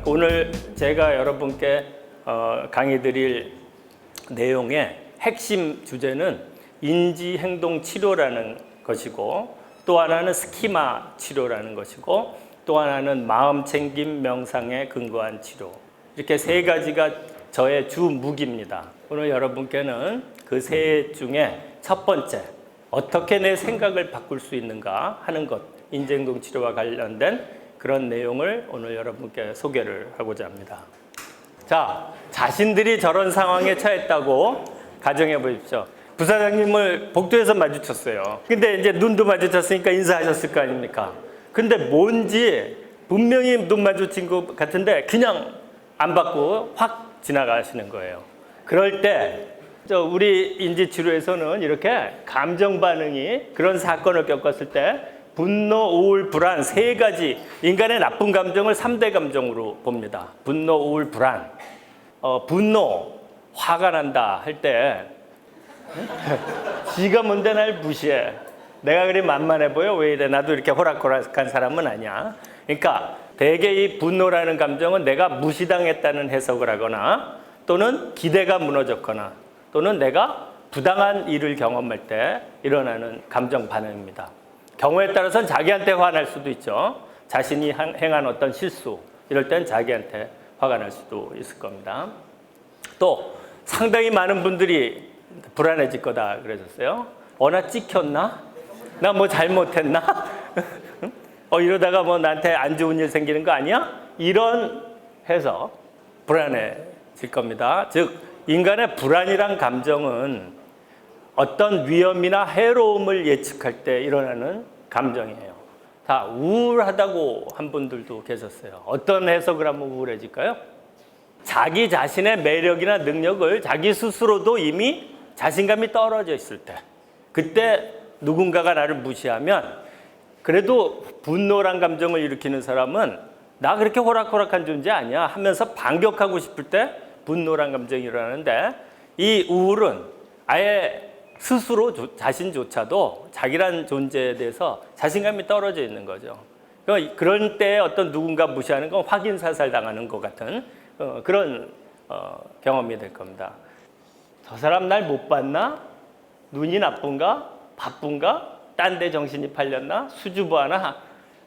오늘 제가 여러분께 강의 드릴 내용의 핵심 주제는 인지행동치료라는 것이고, 또 하나는 스키마 치료라는 것이고, 또 하나는 마음챙김 명상에 근거한 치료, 이렇게 세 가지가 저의 주 무기입니다. 오늘 여러분께는 그 세 중에 첫 번째, 어떻게 내 생각을 바꿀 수 있는가 하는 것, 인지행동치료와 관련된 그런 내용을 오늘 여러분께 소개를 하고자 합니다. 자, 자신들이 저런 상황에 처했다고 가정해 보십시오. 부사장님을 복도에서 마주쳤어요. 근데 이제 눈도 마주쳤으니까 인사하셨을 거 아닙니까? 근데 뭔지 분명히 눈 마주친 것 같은데 그냥 안 받고 확 지나가시는 거예요. 그럴 때 우리 인지치료에서는 이렇게 감정 반응이, 그런 사건을 겪었을 때 분노, 우울, 불안 세 가지, 인간의 나쁜 감정을 3대 감정으로 봅니다. 분노, 우울, 불안. 분노, 화가 난다 할 때 지가 뭔데 날 무시해. 내가 그리 만만해 보여? 왜 이래? 나도 이렇게 호락호락한 사람은 아니야. 그러니까 대개 이 분노라는 감정은 내가 무시당했다는 해석을 하거나, 또는 기대가 무너졌거나, 또는 내가 부당한 일을 경험할 때 일어나는 감정 반응입니다. 경우에 따라서는 자기한테 화날 수도 있죠. 자신이 행한 어떤 실수, 이럴 땐 자기한테 화가 날 수도 있을 겁니다. 또 상당히 많은 분들이 불안해질 거다 그러셨어요. 나 찍혔나? 나 뭐 잘못했나? 이러다가 뭐 나한테 안 좋은 일 생기는 거 아니야? 이런 해서 불안해질 겁니다. 즉, 인간의 불안이란 감정은 어떤 위험이나 해로움을 예측할 때 일어나는 감정이에요. 다 우울하다고 한 분들도 계셨어요. 어떤 해석을 하면 우울해질까요? 자기 자신의 매력이나 능력을 자기 스스로도 이미 자신감이 떨어져 있을 때, 그때 누군가가 나를 무시하면, 그래도 분노란 감정을 일으키는 사람은 나 그렇게 호락호락한 존재 아니야 하면서 반격하고 싶을 때 분노란 감정이 일어나는데, 이 우울은 아예 스스로 자신조차도 자기란 존재에 대해서 자신감이 떨어져 있는 거죠. 그런 때 어떤 누군가 무시하는 건 확인사살 당하는 것 같은 그런 경험이 될 겁니다. 저 사람 날 못 봤나? 눈이 나쁜가? 바쁜가? 딴 데 정신이 팔렸나? 수줍어하나?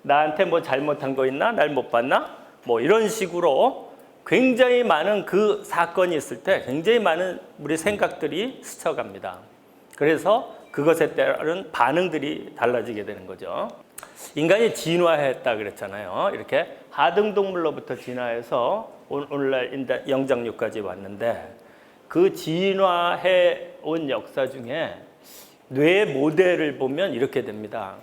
나한테 뭐 잘못한 거 있나? 날 못 봤나? 뭐 이런 식으로 굉장히 많은 그 사건이 있을 때 굉장히 많은 우리 생각들이 스쳐갑니다. 그래서 그것에 따른 반응들이 달라지게 되는 거죠. 인간이 진화했다 그랬잖아요. 이렇게 하등동물로부터 진화해서 오늘날 영장류까지 왔는데, 그 진화해 온 역사 중에 뇌 모델을 보면 이렇게 됩니다.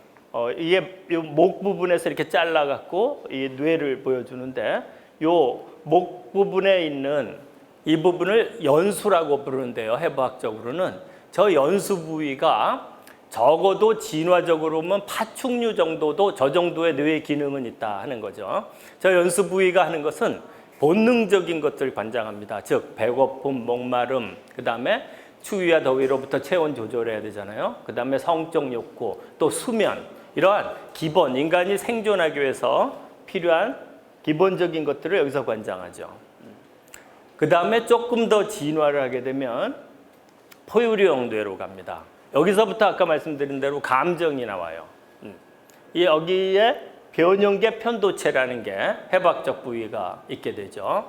이게 목 부분에서 이렇게 잘라갖고 이 뇌를 보여주는데, 요 목 부분에 있는 이 부분을 연수라고 부르는데요. 해부학적으로는 저 연수 부위가 적어도 진화적으로 보면 파충류 정도도 저 정도의 뇌 기능은 있다 하는 거죠. 저 연수 부위가 하는 것은 본능적인 것들을 관장합니다. 즉 배고픔, 목마름, 그 다음에 추위와 더위로부터 체온 조절해야 되잖아요. 그 다음에 성적 욕구, 또 수면, 이러한 기본, 인간이 생존하기 위해서 필요한 기본적인 것들을 여기서 관장하죠. 그 다음에 조금 더 진화를 하게 되면 포유류형 뇌로 갑니다. 여기서부터 아까 말씀드린 대로 감정이 나와요. 여기에 변형계 편도체라는 게 해부학적 부위가 있게 되죠.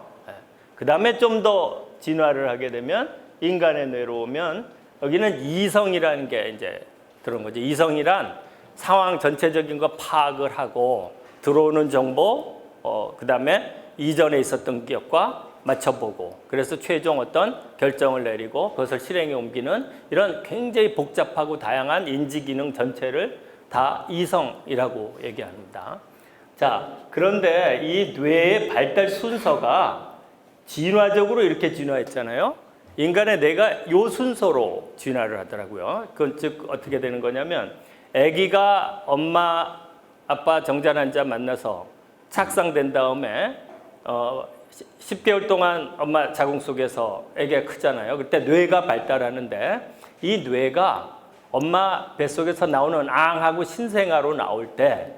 그 다음에 좀 더 진화를 하게 되면 인간의 뇌로 오면 여기는 이성이라는 게 이제 들어온 거죠. 이성이란 상황 전체적인 거 파악을 하고 들어오는 정보, 그 다음에 이전에 있었던 기억과 맞춰보고, 그래서 최종 어떤 결정을 내리고 그것을 실행에 옮기는 이런 굉장히 복잡하고 다양한 인지기능 전체를 다 이성이라고 얘기합니다. 자, 그런데 이 뇌의 발달 순서가 진화적으로 이렇게 진화했잖아요. 인간의 뇌가 요 순서로 진화를 하더라고요. 그건 즉 어떻게 되는 거냐면, 아기가 엄마, 아빠 정자난자 만나서 착상된 다음에 10개월 동안 엄마 자궁 속에서 아기가 크잖아요. 그때 뇌가 발달하는데, 이 뇌가 엄마 뱃속에서 나오는 앙하고 신생아로 나올 때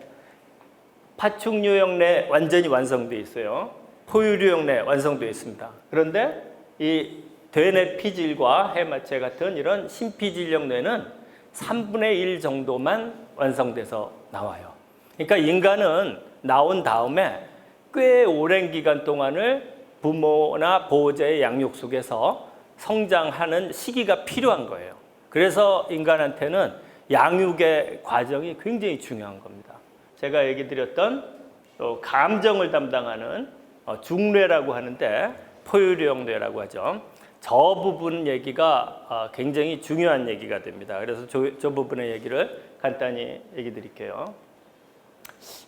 파충류형 뇌 완전히 완성돼 있어요. 포유류역 내 완성되어 있습니다. 그런데 이 되뇌 피질과 해마체 같은 이런 심피질역 뇌는 3분의 1 정도만 완성돼서 나와요. 그러니까 인간은 나온 다음에 꽤 오랜 기간 동안을 부모나 보호자의 양육 속에서 성장하는 시기가 필요한 거예요. 그래서 인간한테는 양육의 과정이 굉장히 중요한 겁니다. 제가 얘기 드렸던 감정을 담당하는 중뇌라고 하는데 포유류역 뇌라고 하죠. 저 부분 얘기가 굉장히 중요한 얘기가 됩니다. 그래서 저 부분의 얘기를 간단히 얘기 드릴게요.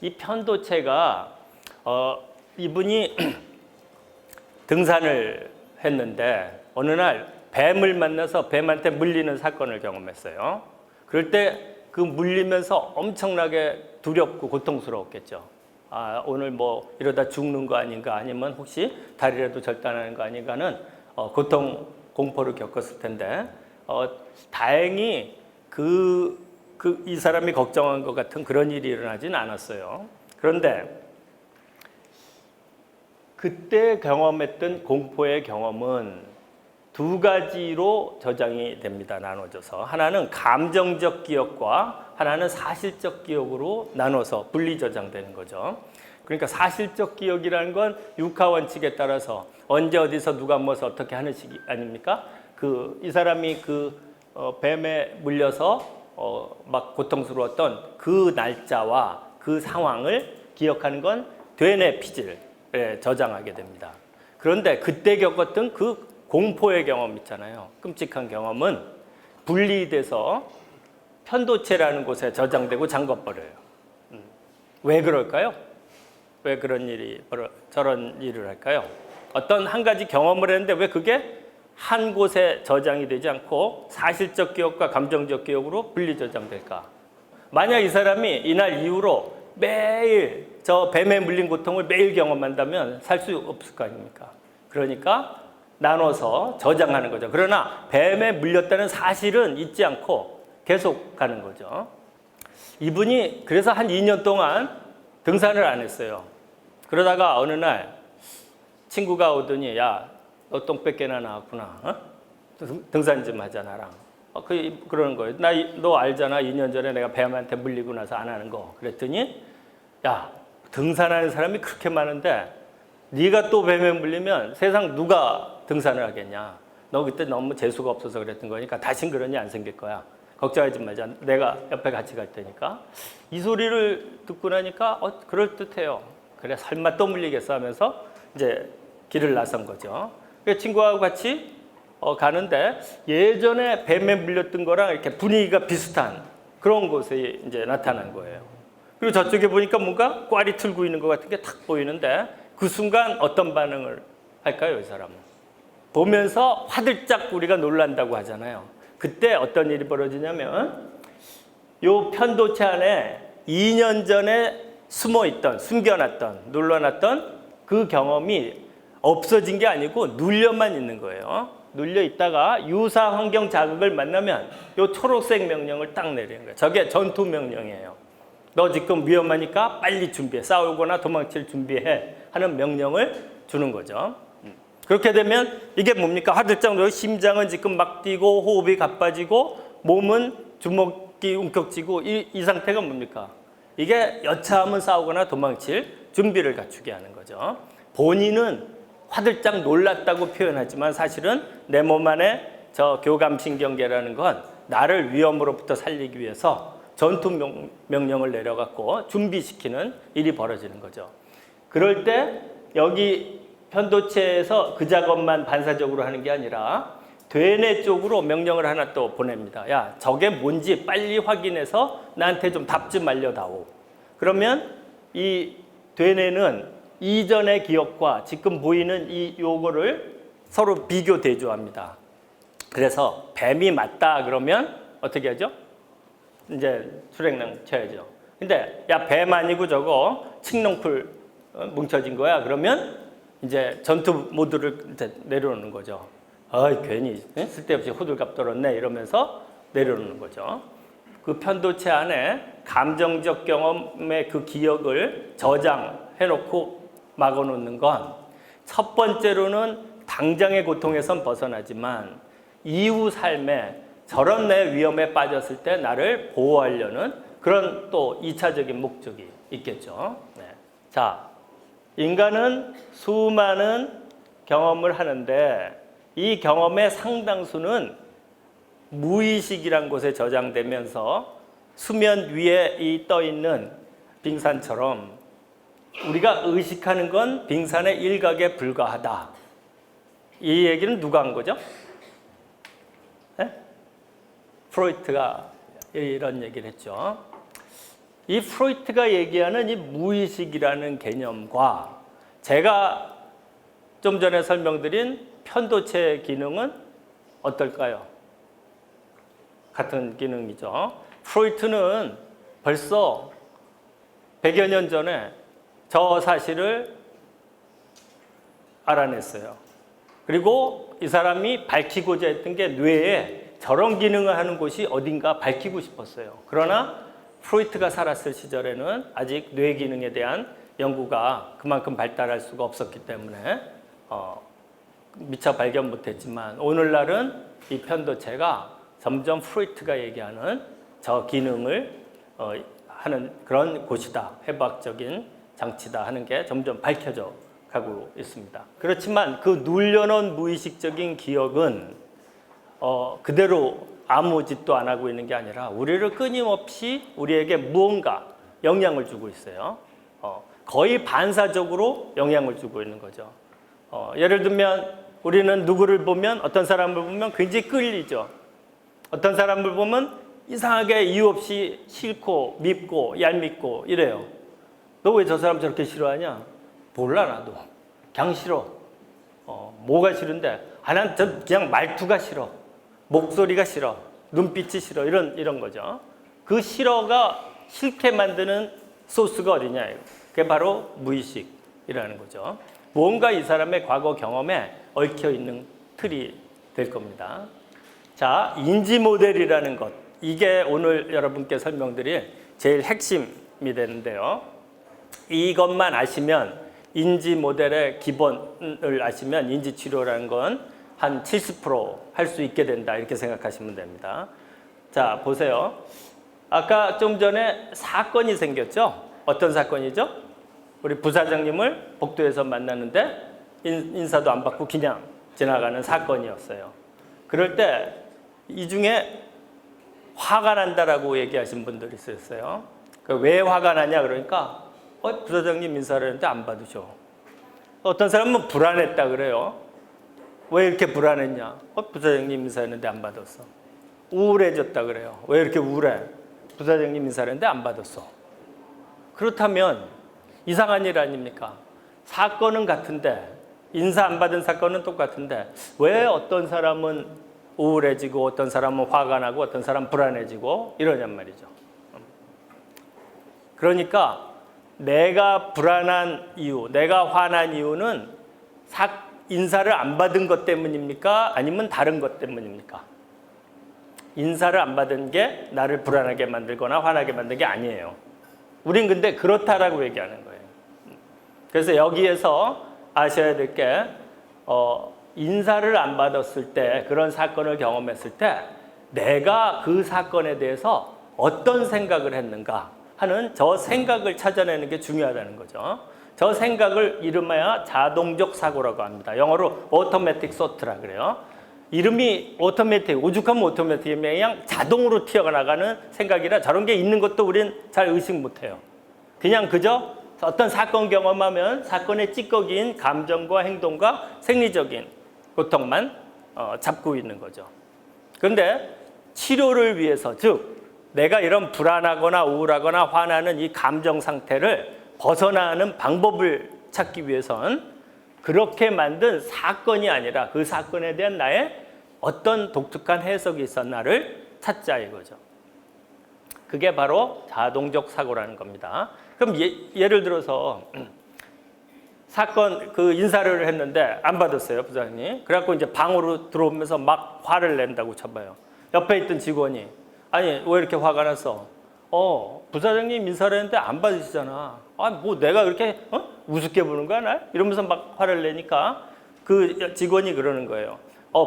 이 편도체가 이분이 등산을 했는데 어느 날 뱀을 만나서 뱀한테 물리는 사건을 경험했어요. 그럴 때 그 물리면서 엄청나게 두렵고 고통스러웠겠죠. 아, 오늘 뭐 이러다 죽는 거 아닌가, 아니면 혹시 다리라도 절단하는 거 아닌가는 공포를 겪었을 텐데 다행히 이 사람이 걱정한 것 같은 그런 일이 일어나진 않았어요. 그런데 그때 경험했던 공포의 경험은 두 가지로 저장이 됩니다. 나눠져서. 하나는 감정적 기억과 하나는 사실적 기억으로 나눠서 분리 저장되는 거죠. 그러니까 사실적 기억이라는 건 육하 원칙에 따라서 언제 어디서 누가 무엇을 어떻게 하는 시기 아닙니까? 이 사람이 뱀에 물려서 막 고통스러웠던 그 날짜와 그 상황을 기억하는 건 되뇌 피질에 저장하게 됩니다. 그런데 그때 겪었던 그 공포의 경험 있잖아요. 끔찍한 경험은 분리돼서 편도체라는 곳에 저장되고 잠궈버려요. 왜 그럴까요? 왜 저런 일을 할까요? 어떤 한 가지 경험을 했는데 왜 그게 한 곳에 저장이 되지 않고 사실적 기억과 감정적 기억으로 분리 저장될까? 만약 이 사람이 이날 이후로 매일 저 뱀에 물린 고통을 매일 경험한다면 살 수 없을 거 아닙니까? 그러니까 나눠서 저장하는 거죠. 그러나 뱀에 물렸다는 사실은 잊지 않고 계속 가는 거죠. 이분이 그래서 한 2년 동안 등산을 안 했어요. 그러다가 어느 날 친구가 오더니 야, 너 똥배깨나 나왔구나. 등산 좀 하자 나랑. 그러는 거예요. 너 알잖아. 2년 전에 내가 뱀한테 물리고 나서 안 하는 거. 그랬더니 야, 등산하는 사람이 그렇게 많은데 네가 또 뱀에 물리면 세상 누가 등산을 하겠냐. 너 그때 너무 재수가 없어서 그랬던 거니까 다신 그런 일 안 생길 거야. 걱정하지 말자. 내가 옆에 같이 갈 테니까. 이 소리를 듣고 나니까 그럴듯해요. 그래 설마 또 물리겠어 하면서 이제 길을 나선 거죠. 그래서 친구하고 같이 가는데 예전에 뱀에 물렸던 거랑 이렇게 분위기가 비슷한 그런 곳에 이제 나타난 거예요. 그리고 저쪽에 보니까 뭔가 꽈리 틀고 있는 것 같은 게 탁 보이는데 그 순간 어떤 반응을 할까요, 이 사람은? 보면서 화들짝 우리가 놀란다고 하잖아요. 그때 어떤 일이 벌어지냐면 요 편도체 안에 2년 전에 숨겨놨던, 눌러놨던 그 경험이 없어진 게 아니고 눌려만 있는 거예요. 눌려 있다가 유사 환경 자극을 만나면 요 초록색 명령을 딱 내리는 거예요. 저게 전투 명령이에요. 너 지금 위험하니까 빨리 준비해. 싸우거나 도망칠 준비해. 하는 명령을 주는 거죠. 그렇게 되면 이게 뭡니까? 화들짝 놀고 심장은 지금 막 뛰고 호흡이 가빠지고 몸은 주먹이 움켜쥐고 이 상태가 뭡니까? 이게 여차하면 싸우거나 도망칠 준비를 갖추게 하는 거죠. 본인은 화들짝 놀랐다고 표현하지만 사실은 내 몸 안에 저 교감신경계라는 건 나를 위험으로부터 살리기 위해서 전투 명령을 내려갖고 준비시키는 일이 벌어지는 거죠. 그럴 때 여기 편도체에서 그 작업만 반사적으로 하는 게 아니라 되뇌 쪽으로 명령을 하나 또 보냅니다. 야, 저게 뭔지 빨리 확인해서 나한테 좀 답 좀 알려다오. 그러면 이 되뇌는 이전의 기억과 지금 보이는 요거를 서로 비교 대조합니다. 그래서 뱀이 맞다 그러면 어떻게 하죠? 이제 수랭랑 쳐야죠. 근데 야, 뱀 아니고 저거 칡농풀 뭉쳐진 거야. 그러면 이제 전투 모드를 이제 내려놓는 거죠. 괜히 쓸데없이 호들갑 떨었네 이러면서 내려놓는 거죠. 그 편도체 안에 감정적 경험의 그 기억을 저장해놓고 막아놓는 건 첫 번째로는 당장의 고통에선 벗어나지만 이후 삶에 저런 내 위험에 빠졌을 때 나를 보호하려는 그런 또 2차적인 목적이 있겠죠. 네. 자, 인간은 수많은 경험을 하는데 이 경험의 상당수는 무의식이란 곳에 저장되면서 수면 위에 이 떠 있는 빙산처럼 우리가 의식하는 건 빙산의 일각에 불과하다. 이 얘기는 누가 한 거죠? 네? 프로이트가 이런 얘기를 했죠. 이 프로이트가 얘기하는 이 무의식이라는 개념과 제가 좀 전에 설명드린 편도체의 기능은 어떨까요? 같은 기능이죠. 프로이트는 벌써 100여 년 전에 저 사실을 알아냈어요. 그리고 이 사람이 밝히고자 했던 게 뇌에 저런 기능을 하는 곳이 어딘가 밝히고 싶었어요. 그러나 프로이트가 살았을 시절에는 아직 뇌 기능에 대한 연구가 그만큼 발달할 수가 없었기 때문에 미처 발견 못했지만 오늘날은 이 편도체가 점점 프로이트가 얘기하는 저 기능을 하는 그런 곳이다. 해부학적인 장치다 하는 게 점점 밝혀져 가고 있습니다. 그렇지만 그 눌려놓은 무의식적인 기억은 그대로 아무 짓도 안 하고 있는 게 아니라 우리를 끊임없이 우리에게 무언가 영향을 주고 있어요. 거의 반사적으로 영향을 주고 있는 거죠. 예를 들면 우리는 누구를 보면 어떤 사람을 보면 굉장히 끌리죠. 어떤 사람을 보면 이상하게 이유 없이 싫고 밉고 얄밉고 이래요. 너 왜 저 사람 저렇게 싫어하냐? 몰라 나도. 그냥 싫어. 뭐가 싫은데? 난 그냥 말투가 싫어. 목소리가 싫어. 눈빛이 싫어. 이런 거죠. 그 싫어가 싫게 만드는 소스가 어디냐? 그게 바로 무의식이라는 거죠. 뭔가 이 사람의 과거 경험에 얽혀 있는 틀이 될 겁니다. 자, 인지 모델이라는 것. 이게 오늘 여러분께 설명드릴 제일 핵심이 되는데요. 이것만 아시면 인지 모델의 기본을 아시면 인지 치료라는 건 한 70% 할 수 있게 된다. 이렇게 생각하시면 됩니다. 자, 보세요. 아까 좀 전에 사건이 생겼죠? 어떤 사건이죠? 우리 부사장님을 복도에서 만났는데 인사도 안 받고 그냥 지나가는 사건이었어요. 그럴 때 이 중에 화가 난다라고 얘기하신 분들이 있었어요. 왜 화가 나냐 그러니까 부사장님 인사를 했는데 안 받으셔. 어떤 사람은 불안했다 그래요. 왜 이렇게 불안했냐? 부사장님 인사했는데 안 받았어. 우울해졌다 그래요. 왜 이렇게 우울해? 부사장님 인사를 했는데 안 받았어. 그렇다면 이상한 일 아닙니까? 사건은 같은데 인사 안 받은 사건은 똑같은데 왜 어떤 사람은 우울해지고 어떤 사람은 화가 나고 어떤 사람은 불안해지고 이러냔 말이죠. 그러니까 내가 불안한 이유, 내가 화난 이유는 인사를 안 받은 것 때문입니까? 아니면 다른 것 때문입니까? 인사를 안 받은 게 나를 불안하게 만들거나 화나게 만든 게 아니에요. 우린 근데 그렇다라고 얘기하는 거예요. 그래서 여기에서 아셔야 될 게 인사를 안 받았을 때 그런 사건을 경험했을 때 내가 그 사건에 대해서 어떤 생각을 했는가 하는 저 생각을 찾아내는 게 중요하다는 거죠. 저 생각을 이름하여 자동적 사고라고 합니다. 영어로 automatic thought라 그래요. 이름이 오토매틱, 오죽하면 오토매틱이면 그냥 자동으로 튀어나가는 생각이라 저런 게 있는 것도 우린 잘 의식 못해요. 그냥 그저 어떤 사건 경험하면 사건의 찌꺼기인 감정과 행동과 생리적인 고통만 잡고 있는 거죠. 그런데 치료를 위해서, 즉 내가 이런 불안하거나 우울하거나 화나는 이 감정 상태를 벗어나는 방법을 찾기 위해선 그렇게 만든 사건이 아니라 그 사건에 대한 나의 어떤 독특한 해석이 있었나를 찾자 이거죠. 그게 바로 자동적 사고라는 겁니다. 그럼 예를 들어서 사건 그 인사를 했는데 안 받았어요, 부장님. 그래갖고 이제 방으로 들어오면서 막 화를 낸다고 쳐봐요. 옆에 있던 직원이 아니 왜 이렇게 화가 났어? 부사장님 인사를 했는데 안 받으시잖아. 아, 뭐 내가 그렇게 우습게 보는 거야, 날? 이러면서 막 화를 내니까 그 직원이 그러는 거예요.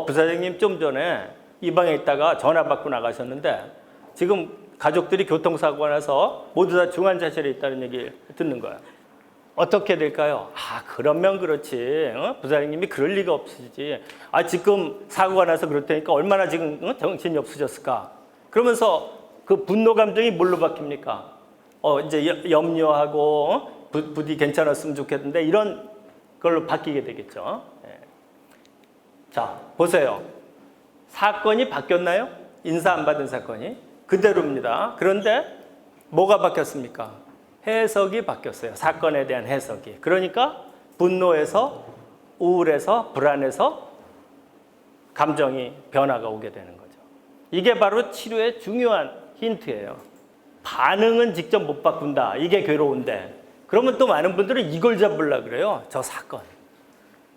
부사장님 좀 전에 이 방에 있다가 전화 받고 나가셨는데 지금 가족들이 교통사고가 나서 모두 다 중환자실에 있다는 얘기 듣는 거야. 어떻게 될까요? 그러면 그렇지. 부사장님이 그럴 리가 없으시지. 지금 사고가 나서 그렇다니까 얼마나 지금 정신이 없으셨을까? 그러면서 그 분노 감정이 뭘로 바뀝니까? 이제 염려하고 부디 괜찮았으면 좋겠는데 이런 걸로 바뀌게 되겠죠. 예. 자, 보세요. 사건이 바뀌었나요? 인사 안 받은 사건이? 그대로입니다. 그런데 뭐가 바뀌었습니까? 해석이 바뀌었어요. 사건에 대한 해석이. 그러니까 분노에서 우울해서 불안해서 감정이 변화가 오게 되는 거죠. 이게 바로 치료의 중요한 힌트예요. 반응은 직접 못 바꾼다. 이게 괴로운데. 그러면 또 많은 분들은 이걸 잡으려고 그래요. 저 사건.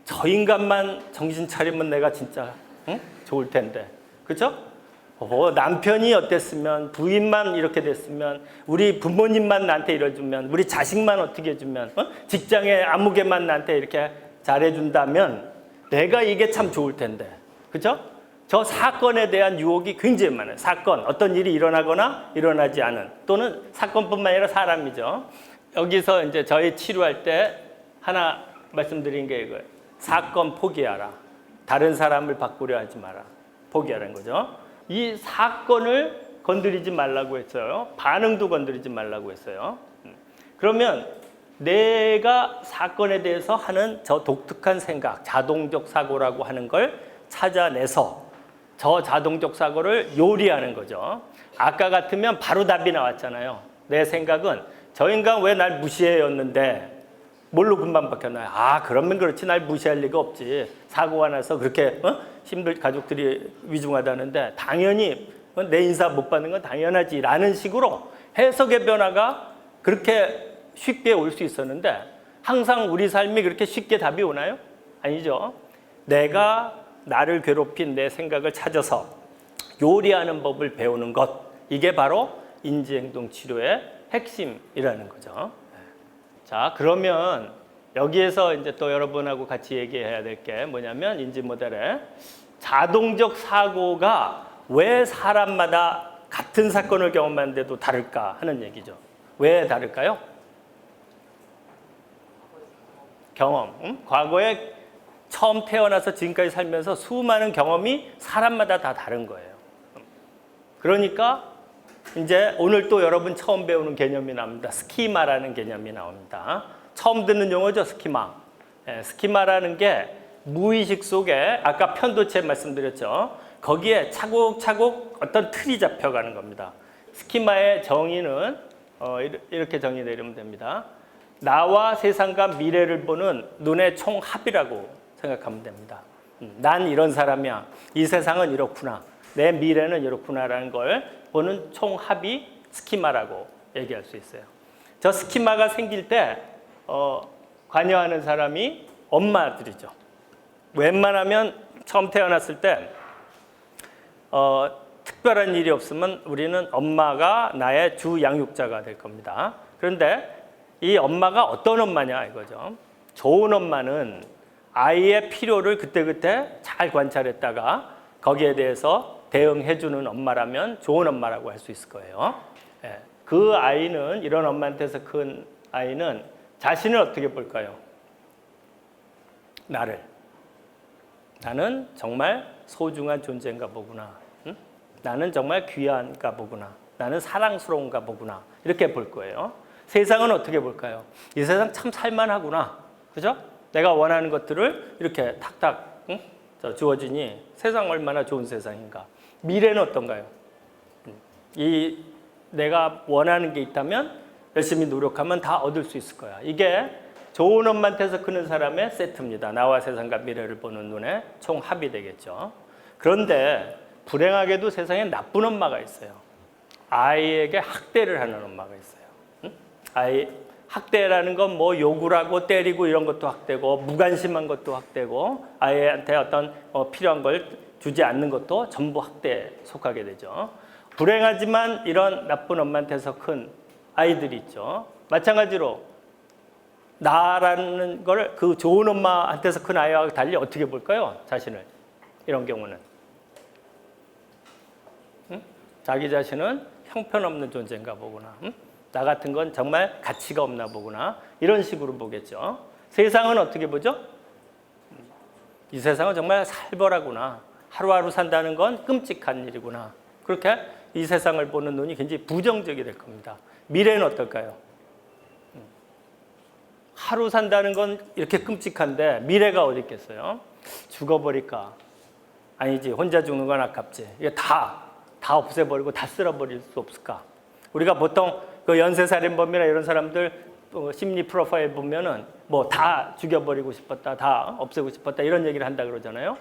저 인간만 정신 차리면 내가 진짜 좋을 텐데. 그렇죠? 남편이 어땠으면, 부인만 이렇게 됐으면, 우리 부모님만 나한테 이래주면, 우리 자식만 어떻게 해주면, 직장에 아무개만 나한테 이렇게 잘해준다면 내가 이게 참 좋을 텐데. 그렇죠? 저 사건에 대한 유혹이 굉장히 많아요. 사건, 어떤 일이 일어나거나 일어나지 않은, 또는 사건뿐만 아니라 사람이죠. 여기서 이제 저희 치료할 때 하나 말씀드린 게 이거예요. 사건 포기하라. 다른 사람을 바꾸려 하지 마라. 포기하라는 거죠. 이 사건을 건드리지 말라고 했어요. 반응도 건드리지 말라고 했어요. 그러면 내가 사건에 대해서 하는 저 독특한 생각, 자동적 사고라고 하는 걸 찾아내서 저 자동적 사고를 요리하는 거죠. 아까 같으면 바로 답이 나왔잖아요. 내 생각은 저 인간 왜 날 무시해였는데 뭘로 금방 바뀌었나요? 그러면 그렇지, 날 무시할 리가 없지. 사고가 나서 그렇게 가족들이 위중하다는데 당연히 내 인사 못 받는 건 당연하지 라는 식으로 해석의 변화가 그렇게 쉽게 올 수 있었는데 항상 우리 삶이 그렇게 쉽게 답이 오나요? 아니죠. 내가 나를 괴롭힌 내 생각을 찾아서 요리하는 법을 배우는 것, 이게 바로 인지행동치료의 핵심이라는 거죠. 자, 그러면 여기에서 이제 또 여러분하고 같이 얘기해야 될 게 뭐냐면 인지모델의 자동적 사고가 왜 사람마다 같은 사건을 경험하는데도 다를까 하는 얘기죠. 왜 다를까요? 경험. 과거에 처음 태어나서 지금까지 살면서 수많은 경험이 사람마다 다 다른 거예요. 그러니까 이제 오늘 또 여러분 처음 배우는 개념이 나옵니다. 스키마라는 개념이 나옵니다. 처음 듣는 용어죠, 스키마. 스키마라는 게 무의식 속에 아까 편도체 말씀드렸죠. 거기에 차곡차곡 어떤 틀이 잡혀가는 겁니다. 스키마의 정의는 이렇게 정의 내리면 됩니다. 나와 세상과 미래를 보는 눈의 총합이라고 생각하면 됩니다. 난 이런 사람이야. 이 세상은 이렇구나. 내 미래는 이렇구나라는 걸 보는 총합이 스키마라고 얘기할 수 있어요. 저 스키마가 생길 때 관여하는 사람이 엄마들이죠. 웬만하면 처음 태어났을 때 특별한 일이 없으면 우리는 엄마가 나의 주 양육자가 될 겁니다. 그런데 이 엄마가 어떤 엄마냐 이거죠. 좋은 엄마는 아이의 필요를 그때그때 잘 관찰했다가 거기에 대해서 대응해주는 엄마라면 좋은 엄마라고 할 수 있을 거예요. 그 아이는, 이런 엄마한테서 큰 아이는 자신을 어떻게 볼까요? 나는 정말 소중한 존재인가 보구나. 응? 나는 정말 귀한가 보구나. 나는 사랑스러운가 보구나. 이렇게 볼 거예요. 세상은 어떻게 볼까요? 이 세상 참 살만하구나. 그죠? 내가 원하는 것들을 이렇게 탁탁 주어지니 세상 얼마나 좋은 세상인가. 미래는 어떤가요? 내가 원하는 게 있다면 열심히 노력하면 다 얻을 수 있을 거야. 이게 좋은 엄마한테서 크는 사람의 세트입니다. 나와 세상과 미래를 보는 눈의 총합이 되겠죠. 그런데 불행하게도 세상에 나쁜 엄마가 있어요. 아이에게 학대를 하는 엄마가 있어요. 학대라는 건 뭐 욕을 하고 때리고 이런 것도 학대고, 무관심한 것도 학대고, 아이한테 어떤 필요한 걸 주지 않는 것도 전부 학대에 속하게 되죠. 불행하지만 이런 나쁜 엄마한테서 큰 아이들이 있죠. 마찬가지로 나라는 걸 그 좋은 엄마한테서 큰 아이와 달리 어떻게 볼까요? 자신을. 이런 경우는. 응? 자기 자신은 형편없는 존재인가 보구나. 응? 나 같은 건 정말 가치가 없나 보구나. 이런 식으로 보겠죠. 세상은 어떻게 보죠? 이 세상은 정말 살벌하구나. 하루하루 산다는 건 끔찍한 일이구나. 그렇게 이 세상을 보는 눈이 굉장히 부정적이 될 겁니다. 미래는 어떨까요? 하루 산다는 건 이렇게 끔찍한데 미래가 어디 있겠어요? 죽어버릴까? 아니지, 혼자 죽는 건 아깝지. 이게 다 없애버리고 다 쓸어버릴 수 없을까? 우리가 보통 그 연쇄살인범이나 이런 사람들 심리 프로파일 보면은 뭐 다 죽여버리고 싶었다, 다 없애고 싶었다 이런 얘기를 한다 그러잖아요.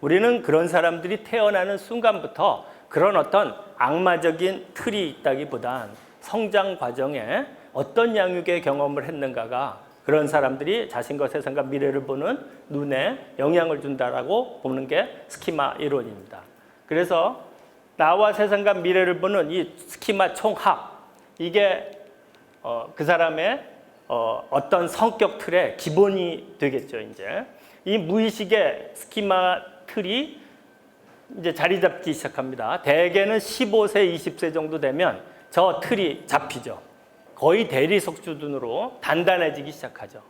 우리는 그런 사람들이 태어나는 순간부터 그런 어떤 악마적인 틀이 있다기보단 성장 과정에 어떤 양육의 경험을 했는가가 그런 사람들이 자신과 세상과 미래를 보는 눈에 영향을 준다라고 보는 게 스키마 이론입니다. 그래서 나와 세상과 미래를 보는 이 스키마 총합, 이게 그 사람의 어떤 성격 틀의 기본이 되겠죠. 이제 이 무의식의 스키마 틀이 이제 자리 잡기 시작합니다. 대개는 15세, 20세 정도 되면 저 틀이 잡히죠. 거의 대리석 수준으로 단단해지기 시작하죠.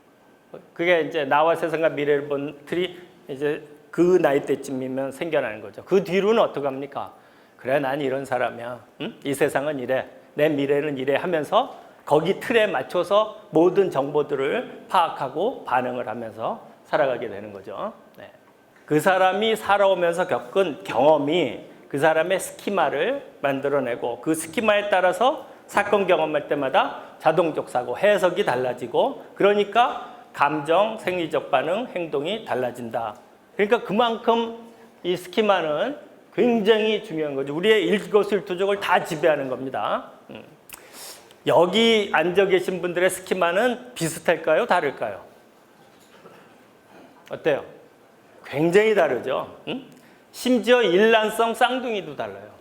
그게 이제 나와 세상과 미래를 본 틀이 이제 그 나이 때쯤이면 생겨나는 거죠. 그 뒤로는 어떻게 합니까? 그래, 난 이런 사람이야. 응? 이 세상은 이래. 내 미래는 이래 하면서 거기 틀에 맞춰서 모든 정보들을 파악하고 반응을 하면서 살아가게 되는 거죠. 네. 그 사람이 살아오면서 겪은 경험이 그 사람의 스키마를 만들어내고 그 스키마에 따라서 사건 경험할 때마다 자동적 사고, 해석이 달라지고 그러니까 감정, 생리적 반응, 행동이 달라진다. 그러니까 그만큼 이 스키마는 굉장히 중요한 거죠. 우리의 일거수일투족을 다 지배하는 겁니다. 여기 앉아 계신 분들의 스키마는 비슷할까요? 다를까요? 어때요? 굉장히 다르죠. 심지어 일란성 쌍둥이도 달라요.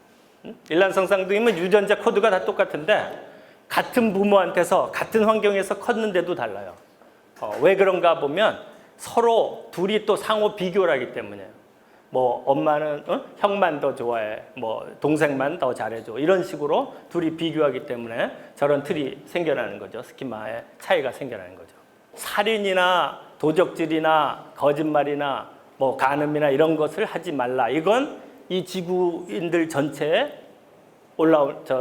일란성 쌍둥이면 유전자 코드가 다 똑같은데 같은 부모한테서 같은 환경에서 컸는데도 달라요. 왜 그런가 보면 서로 둘이 또 상호 비교를 하기 때문이에요. 뭐 엄마는 형만 더 좋아해, 뭐 동생만 더 잘해줘 이런 식으로 둘이 비교하기 때문에 저런 틀이 생겨나는 거죠. 스키마의 차이가 생겨나는 거죠. 살인이나 도적질이나 거짓말이나 뭐 간음이나 이런 것을 하지 말라. 이건 이 지구인들 전체에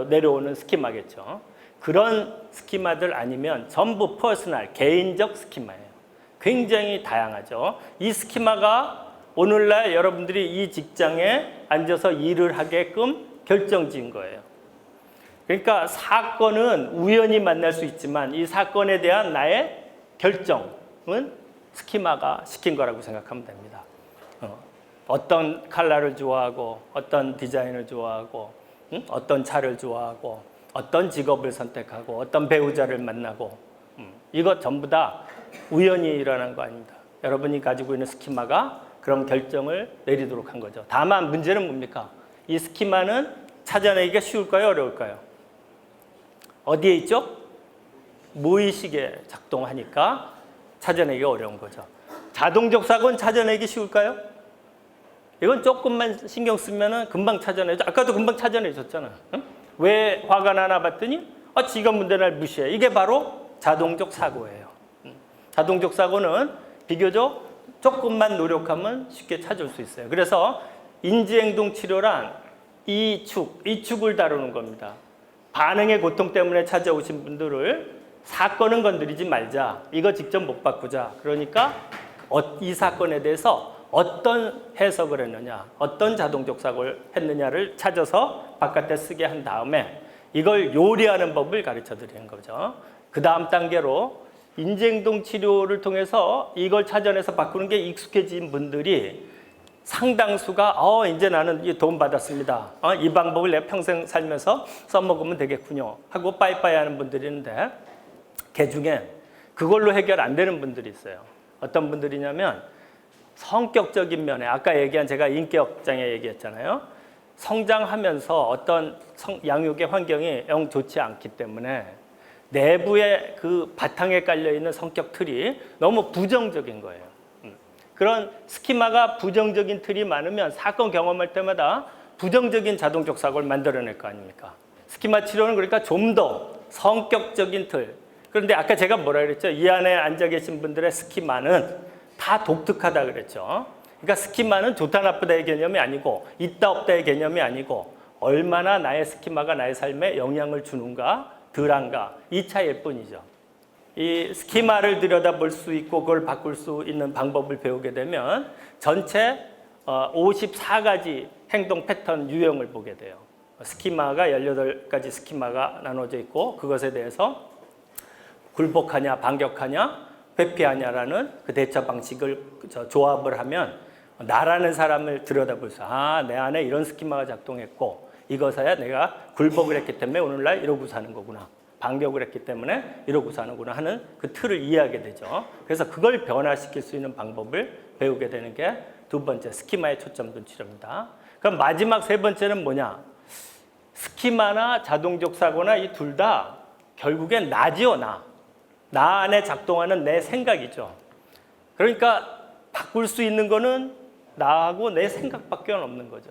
내려오는 스키마겠죠. 그런 스키마들 아니면 전부 퍼스널, 개인적 스키마예요. 굉장히 다양하죠. 이 스키마가 오늘날 여러분들이 이 직장에 앉아서 일을 하게끔 결정지은 거예요. 그러니까 사건은 우연히 만날 수 있지만 이 사건에 대한 나의 결정은 스키마가 시킨 거라고 생각하면 됩니다. 어떤 컬러를 좋아하고 어떤 디자인을 좋아하고 어떤 차를 좋아하고 어떤 직업을 선택하고 어떤 배우자를 만나고 이것 전부 다 우연히 일어난 거 아닙니다. 여러분이 가지고 있는 스키마가 그런 결정을 내리도록 한 거죠. 다만 문제는 뭡니까? 이 스키마는 찾아내기가 쉬울까요? 어려울까요? 어디에 있죠? 무의식에 작동하니까 찾아내기가 어려운 거죠. 자동적 사고는 찾아내기 쉬울까요? 이건 조금만 신경 쓰면 금방 찾아내죠. 아까도 금방 찾아내셨잖아요. 응? 왜 화가 나나 봤더니 지가 문제 날 무시해. 이게 바로 자동적 사고예요. 자동적 사고는 비교적 조금만 노력하면 쉽게 찾을 수 있어요. 그래서 인지행동 치료란 이 축을 다루는 겁니다. 반응의 고통 때문에 찾아오신 분들을 사건은 건드리지 말자. 이거 직접 못 바꾸자. 그러니까 이 사건에 대해서 어떤 해석을 했느냐, 어떤 자동적 사고를 했느냐를 찾아서 바깥에 쓰게 한 다음에 이걸 요리하는 법을 가르쳐 드리는 거죠. 그 다음 단계로 인지행동 치료를 통해서 이걸 찾아내서 바꾸는 게 익숙해진 분들이 상당수가 이제 나는 도움 받았습니다. 이 방법을 내 평생 살면서 써먹으면 되겠군요 하고 빠이빠이 하는 분들이 있는데 그 중에 그걸로 해결 안 되는 분들이 있어요. 어떤 분들이냐면 성격적인 면에 아까 얘기한 제가 인격장애 얘기했잖아요. 성장하면서 어떤 양육의 환경이 영 좋지 않기 때문에 내부의 그 바탕에 깔려 있는 성격 틀이 너무 부정적인 거예요. 그런 스키마가 부정적인 틀이 많으면 사건 경험할 때마다 부정적인 자동적 사고를 만들어낼 거 아닙니까? 스키마 치료는 그러니까 좀 더 성격적인 틀. 그런데 아까 제가 뭐라 그랬죠? 이 안에 앉아 계신 분들의 스키마는 다 독특하다 그랬죠. 그러니까 스키마는 좋다 나쁘다의 개념이 아니고 있다 없다의 개념이 아니고 얼마나 나의 스키마가 나의 삶에 영향을 주는가 덜한가 이 차이일 뿐이죠. 이 스키마를 들여다볼 수 있고 그걸 바꿀 수 있는 방법을 배우게 되면 전체 54가지 행동 패턴 유형을 보게 돼요. 스키마가 18가지 스키마가 나눠져 있고 그것에 대해서 굴복하냐 반격하냐 회피하냐라는 그 대처 방식을 조합을 하면 나라는 사람을 들여다볼 수 내 안에 이런 스키마가 작동했고 이것에 내가 굴복을 했기 때문에 오늘날 이러고 사는 거구나. 반격을 했기 때문에 이러고 사는구나 하는 그 틀을 이해하게 되죠. 그래서 그걸 변화시킬 수 있는 방법을 배우게 되는 게 두 번째 스키마의 초점 치료입니다. 그럼 마지막 세 번째는 뭐냐? 스키마나 자동적 사고나 이 둘 다 결국엔 나지요, 나. 나 안에 작동하는 내 생각이죠. 그러니까 바꿀 수 있는 거는 나하고 내 생각밖에 없는 거죠.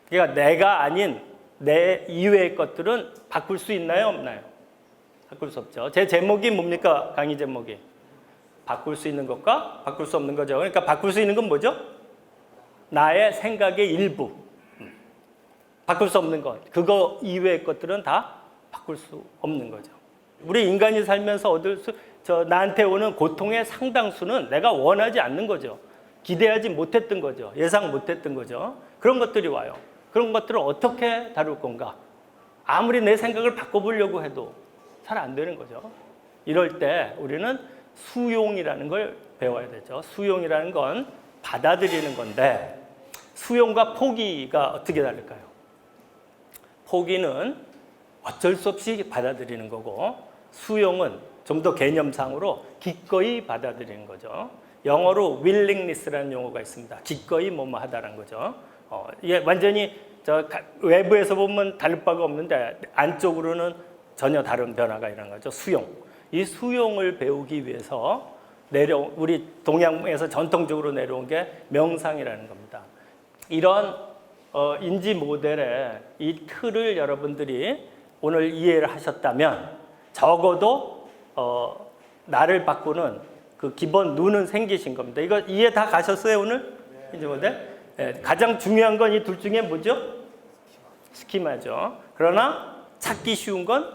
그러니까 내가 아닌 내 이외의 것들은 바꿀 수 있나요, 없나요? 바꿀 수 없죠. 제 제목이 뭡니까? 강의 제목이. 바꿀 수 있는 것과 바꿀 수 없는 거죠. 그러니까 바꿀 수 있는 건 뭐죠? 나의 생각의 일부. 바꿀 수 없는 것. 그거 이외의 것들은 다 바꿀 수 없는 거죠. 우리 인간이 살면서 얻을 나한테 오는 고통의 상당수는 내가 원하지 않는 거죠. 기대하지 못했던 거죠. 예상 못했던 거죠. 그런 것들이 와요. 그런 것들을 어떻게 다룰 건가? 아무리 내 생각을 바꿔보려고 해도 잘 안 되는 거죠. 이럴 때 우리는 수용이라는 걸 배워야 되죠. 수용이라는 건 받아들이는 건데 수용과 포기가 어떻게 다를까요? 포기는 어쩔 수 없이 받아들이는 거고 수용은 좀 더 개념상으로 기꺼이 받아들이는 거죠. 영어로 willingness라는 용어가 있습니다. 기꺼이 뭐뭐 하다라는 거죠. 이게 완전히 외부에서 보면 다를 바가 없는데 안쪽으로는 전혀 다른 변화가 일어나는 거죠. 수용. 이 수용을 배우기 위해서 우리 동양에서 전통적으로 내려온 게 명상이라는 겁니다. 이런 인지 모델의 이 틀을 여러분들이 오늘 이해를 하셨다면 적어도 나를 바꾸는 그 기본 눈은 생기신 겁니다. 이거 이해 다 가셨어요 오늘? 인지 모델? 네, 가장 중요한 건 이 둘 중에 뭐죠? 스키마죠. 그러나 찾기 쉬운 건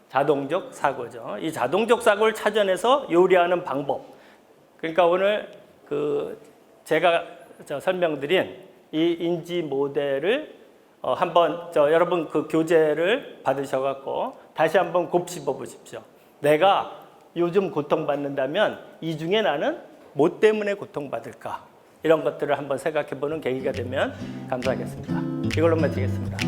자동적 사고죠. 이 자동적 사고를 찾아내서 요리하는 방법. 그러니까 오늘 제가 설명드린 이 인지 모델을 한번 여러분 그 교재를 받으셔갖고 다시 한번 곱씹어 보십시오. 내가 요즘 고통받는다면 이 중에 나는 뭐 때문에 고통받을까? 이런 것들을 한번 생각해 보는 계기가 되면 감사하겠습니다. 이걸로 마치겠습니다.